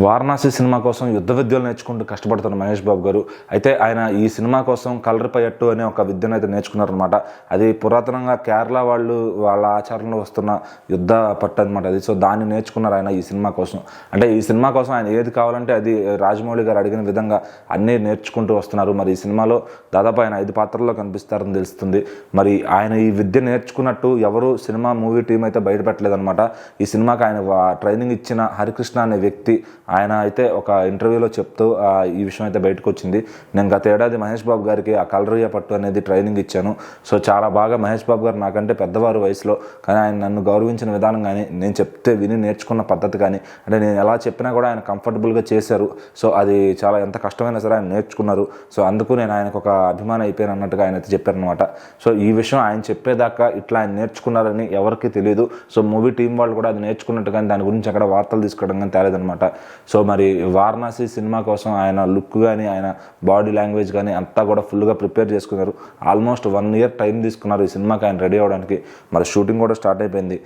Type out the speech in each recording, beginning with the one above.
Varanasi cinema కోసం యుద్ధ విద్యలు నేర్చుకుంటూ కష్టపడుతున్న మహేష్ బాబు గారు అయితే ఆయన ఈ సినిమా కోసం కలర్ పయట్టు అనే ఒక విద్యను అయితే నేర్చుకున్నారనమాట. అది పురాతనంగా కేరళ వాళ్ళ ఆచారంలో వస్తున్న యుద్ధ పట్టు అనమాట అది. సో దాన్ని నేర్చుకున్నారు ఆయన ఈ సినిమా కోసం. అంటే ఈ సినిమా కోసం ఆయన ఏది కావాలంటే అది రాజమౌళి గారు అడిగిన విధంగా అన్నీ నేర్చుకుంటూ వస్తున్నారు. మరి ఈ సినిమాలో దాదాపు ఆయన 5 పాత్రల్లో కనిపిస్తారని తెలుస్తుంది. మరి ఆయన ఈ విద్య నేర్చుకున్నట్టు ఎవరు మూవీ టీం అయితే బయటపెట్టలేదనమాట. ఈ సినిమాకి ఆయన ట్రైనింగ్ ఇచ్చిన హరికృష్ణ అనే వ్యక్తి ఆయన అయితే ఒక ఇంటర్వ్యూలో చెప్తూ ఈ విషయం అయితే బయటకు వచ్చింది. నేను గత ఏడాది మహేష్ బాబు గారికి ఆ కలరయ్య పట్టు అనేది ట్రైనింగ్ ఇచ్చాను. సో చాలా బాగా మహేష్ బాబు గారు నాకంటే పెద్దవారు వయసులో, కానీ ఆయన నన్ను గౌరవించిన విధానం కానీ, నేను చెప్తే విని నేర్చుకున్న పద్ధతి కానీ, అంటే నేను ఎలా చెప్పినా కూడా ఆయన కంఫర్టబుల్గా చేశారు. సో అది చాలా ఎంత కష్టమైనా సరే ఆయన నేర్చుకున్నారు. సో అందుకు నేను ఆయనకు ఒక అభిమానం అయిపోయాను అన్నట్టుగా ఆయన అయితే చెప్పారనమాట. సో ఈ విషయం ఆయన చెప్పేదాకా ఇట్లా ఆయన నేర్చుకున్నారని ఎవరికి తెలియదు. సో మూవీ టీం వాళ్ళు కూడా అది నేర్చుకున్నట్టు కానీ దాని గురించి అక్కడ వార్తలు తీసుకోవడం కానీ తేలేదనమాట. సో మరి వారణాసి సినిమా కోసం ఆయన లుక్ కానీ, ఆయన బాడీ లాంగ్వేజ్ కానీ అంతా కూడా ఫుల్గా ప్రిపేర్ చేసుకున్నారు. ఆల్మోస్ట్ 1 ఇయర్ టైం తీసుకున్నారు ఈ సినిమాకి ఆయన రెడీ అవ్వడానికి. మరి షూటింగ్ కూడా స్టార్ట్ అయిపోయింది.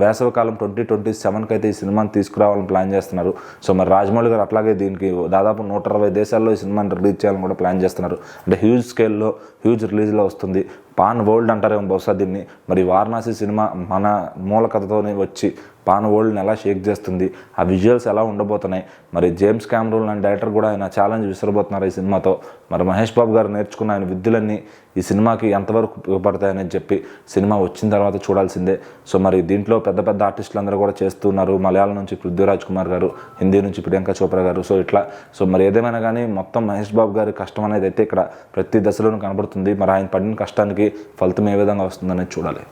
వేసవికాలం 2027కి అయితే ఈ సినిమాని తీసుకురావాలని ప్లాన్ చేస్తున్నారు. సో మరి రాజమౌళి గారు అట్లాగే దీనికి దాదాపు 120 దేశాల్లో ఈ సినిమాని రిలీజ్ చేయాలని కూడా ప్లాన్ చేస్తున్నారు. అంటే హ్యూజ్ స్కేల్లో హ్యూజ్ రిలీజ్లో వస్తుంది. పాన్ వరల్డ్ అంటారేమో బహుశా దీన్ని. మరి వారణాసి సినిమా మన మూల కథతోనే వచ్చి పాన్ వరల్డ్ని ఎలా షేక్ చేస్తుంది, ఆ విజువల్స్ ఎలా ఉండబోతున్నాయి, మరి జేమ్స్ కెమెరూన్ అనే డైరెక్టర్ కూడా ఆయన ఛాలెంజ్ విసిరబోతున్నారు ఈ సినిమాతో. మరి మహేష్ బాబు గారు నేర్చుకున్న ఆయన విద్యలన్నీ ఈ సినిమాకి ఎంతవరకు ఉపయోగపడతాయని చెప్పి సినిమా వచ్చిన తర్వాత చూడాల్సిందే. సో మరి దీంట్లో పెద్ద పెద్ద ఆర్టిస్టులు అందరూ కూడా చేస్తున్నారు. మలయాళం నుంచి పృథ్వీరాజ్ కుమార్ గారు, హిందీ నుంచి ప్రియాంక చోప్రా గారు. సో ఇట్లా మరి ఏదేమైనా కానీ మొత్తం మహేష్ బాబు గారి కష్టం అనేది అయితే ఇక్కడ ప్రతి దశలోనూ కనబడుతుంది. మరి ఆయన పడిన కష్టానికి ఫలితం ఏ విధంగా వస్తుందనేది చూడాలి.